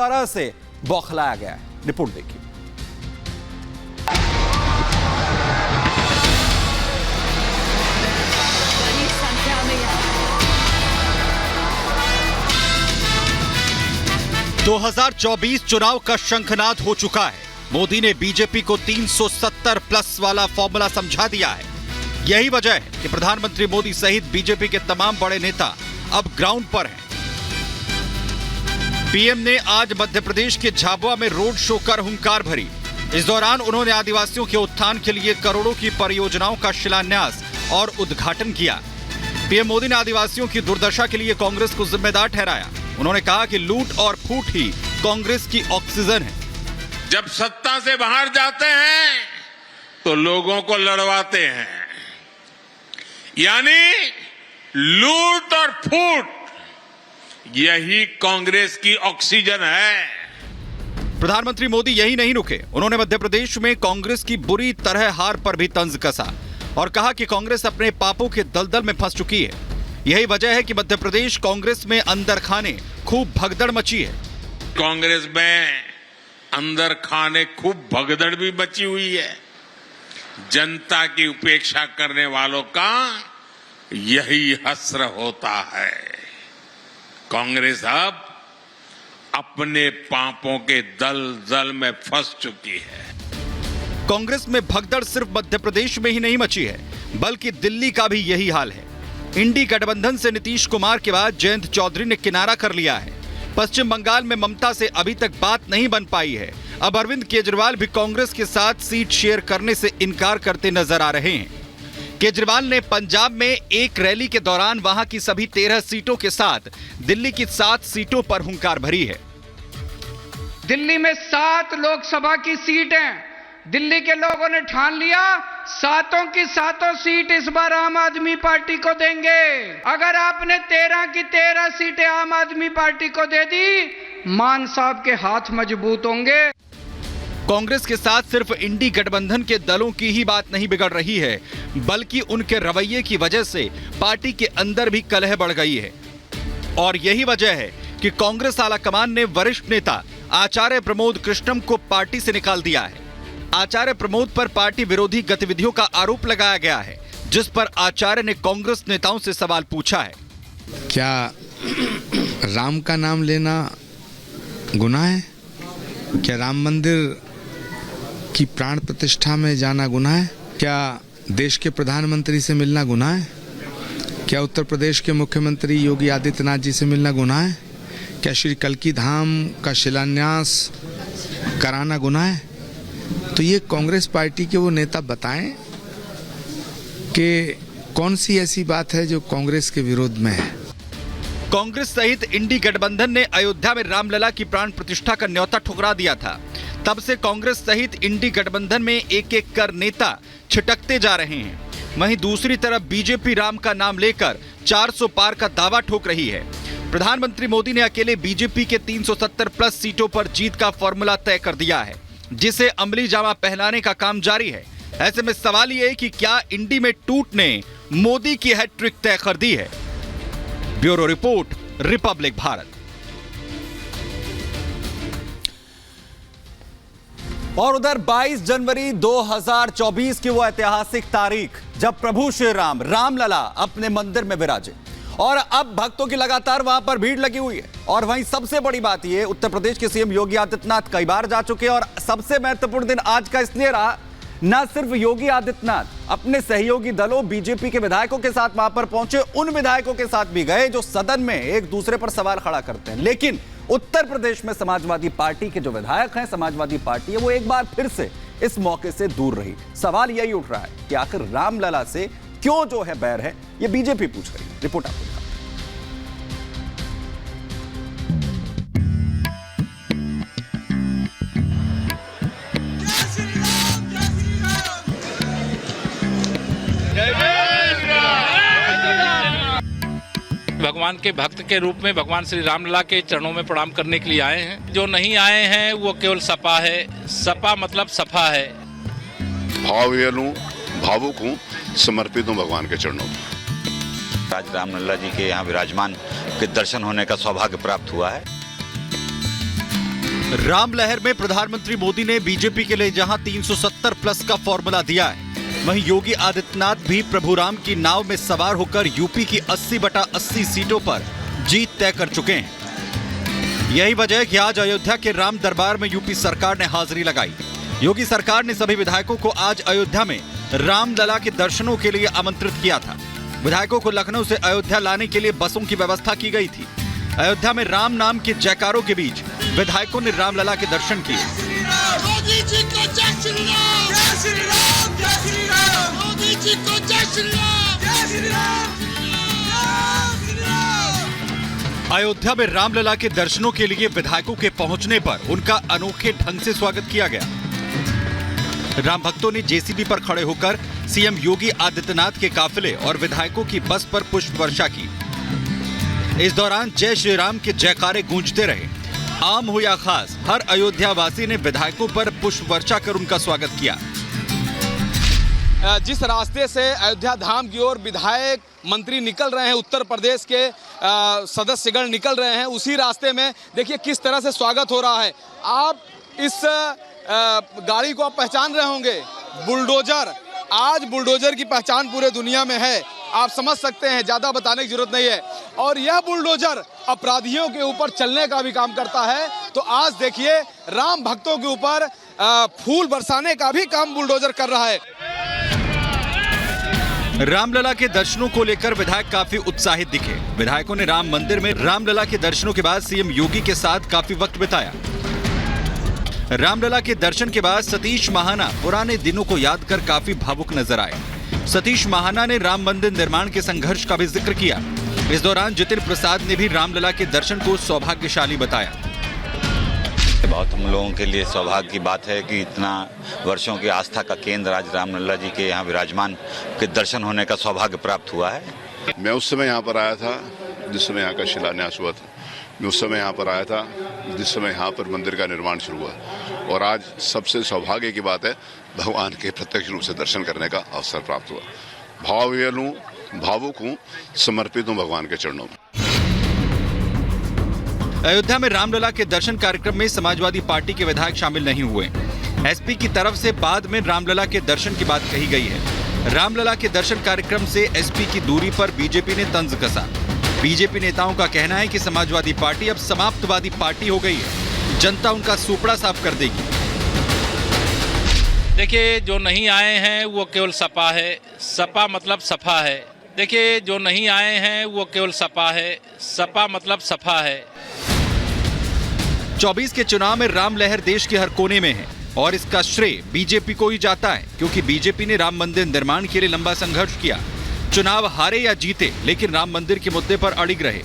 तरह से बौखलाया गया है। रिपोर्ट देखिए। दो 2024 चुनाव का शंखनाद हो चुका है। मोदी ने बीजेपी को 370 प्लस वाला फॉर्मूला समझा दिया है। यही वजह है कि प्रधानमंत्री मोदी सहित बीजेपी के तमाम बड़े नेता अब ग्राउंड पर हैं। पीएम ने आज मध्य प्रदेश के झाबुआ में रोड शो कर हुंकार भरी। इस दौरान उन्होंने आदिवासियों के उत्थान के लिए करोड़ों की परियोजनाओं का शिलान्यास और उद्घाटन किया। पीएम मोदी ने आदिवासियों की दुर्दशा के लिए कांग्रेस को जिम्मेदार ठहराया। उन्होंने कहा कि लूट और फूट ही कांग्रेस की ऑक्सीजन है। जब सत्ता से बाहर जाते हैं तो लोगों को लड़वाते हैं, यानी लूट और फूट यही कांग्रेस की ऑक्सीजन है। प्रधानमंत्री मोदी यही नहीं रुके। उन्होंने मध्य प्रदेश में कांग्रेस की बुरी तरह हार पर भी तंज कसा और कहा कि कांग्रेस अपने पापों के दलदल में फंस चुकी है। यही वजह है कि मध्य प्रदेश कांग्रेस में अंदर खाने खूब भगदड़ मची है। कांग्रेस में अंदर खाने खूब भगदड़ भी मची हुई है। जनता की उपेक्षा करने वालों का यही हश्र होता है। कांग्रेस अब अपने पापों के दलदल में फंस चुकी है। कांग्रेस में भगदड़ सिर्फ मध्य प्रदेश में ही नहीं मची है, बल्कि दिल्ली का भी यही हाल है। इंडी गठबंधन से नीतीश कुमार के बाद जयंत चौधरी ने किनारा कर लिया है। पश्चिम बंगाल में ममता से अभी तक बात नहीं बन पाई है। अब अरविंद केजरीवाल भी कांग्रेस के साथ सीट शेयर करने से इनकार करते नजर आ रहे हैं। केजरीवाल ने पंजाब में एक रैली के दौरान वहां की सभी 13 सीटों के साथ दिल्ली की 7 सीटों पर हुंकार भरी है। दिल्ली में 7 लोकसभा की सीट हैं। दिल्ली के लोगों ने ठान लिया, सातों की सातों सीट इस बार आम आदमी पार्टी को देंगे। अगर आपने 13 की 13 सीटें आम आदमी पार्टी को दे दी, मान साहब के हाथ मजबूत होंगे। कांग्रेस के साथ सिर्फ इंडी गठबंधन के दलों की ही बात नहीं बिगड़ रही है, बल्कि उनके रवैये की वजह से पार्टी के अंदर भी कलह बढ़ गई है। और यही वजह है कि कांग्रेस आलाकमान ने वरिष्ठ नेता आचार्य प्रमोद कृष्णम को पार्टी से निकाल दिया है। आचार्य प्रमोद पर पार्टी विरोधी गतिविधियों का आरोप लगाया गया है, जिस पर आचार्य ने कांग्रेस नेताओं से सवाल पूछा है। क्या राम का नाम लेना गुनाह है? क्या राम मंदिर की प्राण प्रतिष्ठा में जाना गुनाह है? क्या देश के प्रधानमंत्री से मिलना गुनाह है? क्या उत्तर प्रदेश के मुख्यमंत्री योगी आदित्यनाथ जी से मिलना गुनाह है? क्या श्री कल्की धाम का शिलान्यास कराना गुनाह है? तो ये कांग्रेस पार्टी के वो नेता बताएं कि कौन सी ऐसी बात है जो कांग्रेस के विरोध में है। कांग्रेस सहित इंडी गठबंधन ने अयोध्या में रामलला की प्राण प्रतिष्ठा का न्योता ठुकरा दिया था। तब से कांग्रेस सहित इंडी गठबंधन में एक एक कर नेता छिटकते जा रहे हैं। वहीं दूसरी तरफ बीजेपी राम का नाम लेकर 400 पार का दावा ठोक रही है। प्रधानमंत्री मोदी ने अकेले बीजेपी के 370 प्लस सीटों पर जीत का फॉर्मूला तय कर दिया है, जिसे अमली जामा पहनाने का काम जारी है। ऐसे में सवाल यह है कि क्या इंडी में टूट ने मोदी की हैट्रिक तय कर दी है। Bureau report, Republic Bharat. और उधर 22 जनवरी 2024 की वो ऐतिहासिक तारीख जब प्रभु श्री राम रामलला अपने मंदिर में विराजे और अब भक्तों की लगातार वहां पर भीड़ लगी हुई है। और वहीं सबसे बड़ी बात यह, उत्तर प्रदेश के सीएम योगी आदित्यनाथ कई बार जा चुके हैं और सबसे महत्वपूर्ण दिन आज का इसलिए रहा, न सिर्फ योगी आदित्यनाथ अपने सहयोगी दलों बीजेपी के विधायकों के साथ वहां पर पहुंचे, उन विधायकों के साथ भी गए जो सदन में एक दूसरे पर सवाल खड़ा करते हैं, लेकिन उत्तर प्रदेश में समाजवादी पार्टी के जो विधायक हैं, समाजवादी पार्टी है, वो एक बार फिर से इस मौके से दूर रही। सवाल यही उठ रहा है कि आखिर रामलला से क्यों जो है बैर है, ये बीजेपी पूछ रही है। रिपोर्ट आपको दिखाते हैं। भगवान के भक्त के रूप में भगवान श्री रामलला के चरणों में प्रणाम करने के लिए आए हैं। जो नहीं आए हैं वो केवल सपा है। सपा मतलब सफा है। भावुक हूँ, समर्पित हूँ भगवान के चरणों में। आज रामलला जी के यहाँ विराजमान के दर्शन होने का सौभाग्य प्राप्त हुआ है। राम लहर में प्रधानमंत्री मोदी ने बीजेपी के लिए जहां 370 प्लस का फॉर्मूला दिया है, वहीं योगी आदित्यनाथ भी प्रभु राम की नाव में सवार होकर यूपी की 80/80 सीटों पर जीत तय कर चुके हैं। यही वजह है कि आज अयोध्या के राम दरबार में यूपी सरकार ने हाजिरी लगाई। योगी सरकार ने सभी विधायकों को आज अयोध्या में रामलला के दर्शनों के लिए आमंत्रित किया था। विधायकों को लखनऊ से अयोध्या लाने के लिए बसों की व्यवस्था की गई थी। अयोध्या में राम नाम के जयकारों के बीच विधायकों ने रामलला के दर्शन किए। मोदी जी को जय श्री राम, जय श्री राम, जय श्री राम, मोदी जी को जय श्री राम, जय श्री राम, जय श्री राम। अयोध्या में रामलला के दर्शनों के लिए विधायकों के पहुंचने पर उनका अनोखे ढंग से स्वागत किया गया। राम भक्तों ने जेसीबी पर खड़े होकर सीएम योगी आदित्यनाथ के काफिले और विधायकों की बस पर पुष्प वर्षा की। इस दौरान जय श्री राम के जयकारे गूंजते रहे। आम हो या खास, हर अयोध्या वासी ने विधायकों पर पुष्प वर्षा कर उनका स्वागत किया। जिस रास्ते से अयोध्या धाम की ओर विधायक मंत्री निकल रहे हैं, उत्तर प्रदेश के सदस्यगण निकल रहे हैं, उसी रास्ते में देखिए किस तरह से स्वागत हो रहा है। आप इस गाड़ी को आप पहचान रहे होंगे, बुलडोजर। आज बुलडोजर की पहचान पूरे दुनिया में है, आप समझ सकते हैं, ज़्यादा बताने की जरूरत नहीं है। और यह बुलडोजर अपराधियों के ऊपर चलने का भी काम करता है। तो आज देखिए राम भक्तों के ऊपर फूल बरसाने का भी काम बुलडोजर कर रहा है। रामलला के दर्शनों को लेकर विधायक काफी उत्साहित दिखे। विधायकों ने राम मंदिर में रामलला के दर्शनों के बाद सीएम योगी के साथ काफी वक्त बिताया। रामलला के दर्शन के बाद सतीश महाना पुराने दिनों को याद कर काफी भावुक नजर आए। सतीश महाना ने राम मंदिर निर्माण के संघर्ष का भी जिक्र किया। इस दौरान जितिन प्रसाद ने भी रामलला के दर्शन को सौभाग्यशाली बताया। बहुत हम लोगों के लिए सौभाग्य की बात है कि इतना वर्षों की आस्था का केंद्र आज रामलला जी के यहाँ विराजमान के दर्शन होने का सौभाग्य प्राप्त हुआ है। मैं उस समय यहाँ पर आया था जिस समय यहाँ का शिलान्यास हुआ था। मैं उस समय यहाँ पर आया था जिस समय यहाँ पर मंदिर का निर्माण शुरू हुआ। और आज सबसे सौभाग्य की बात है भगवान के प्रत्यक्ष रूप से दर्शन करने का अवसर प्राप्त हुआ। भावुक हूँ, समर्पित हूँ भगवान के चरणों में। अयोध्या में रामलला के दर्शन कार्यक्रम में समाजवादी पार्टी के विधायक शामिल नहीं हुए। एसपी की तरफ से बाद में रामलला के दर्शन की बात कही गई है। रामलला के दर्शन कार्यक्रम से एसपी की दूरी पर बीजेपी ने तंज कसा। बीजेपी नेताओं का कहना है कि समाजवादी पार्टी अब समाप्तवादी पार्टी हो गई है, जनता उनका सुपड़ा साफ कर देगी। देखिए, जो नहीं आए हैं वो केवल सपा है, सपा मतलब सफा है। देखिए, जो नहीं आए हैं वो केवल सपा है, सपा मतलब सफा है। 24 के चुनाव में राम लहर देश के हर कोने में है और इसका श्रेय बीजेपी को ही जाता है, क्योंकि बीजेपी ने राम मंदिर निर्माण के लिए लंबा संघर्ष किया। चुनाव हारे या जीते, लेकिन राम मंदिर के मुद्दे पर अड़िग रहे।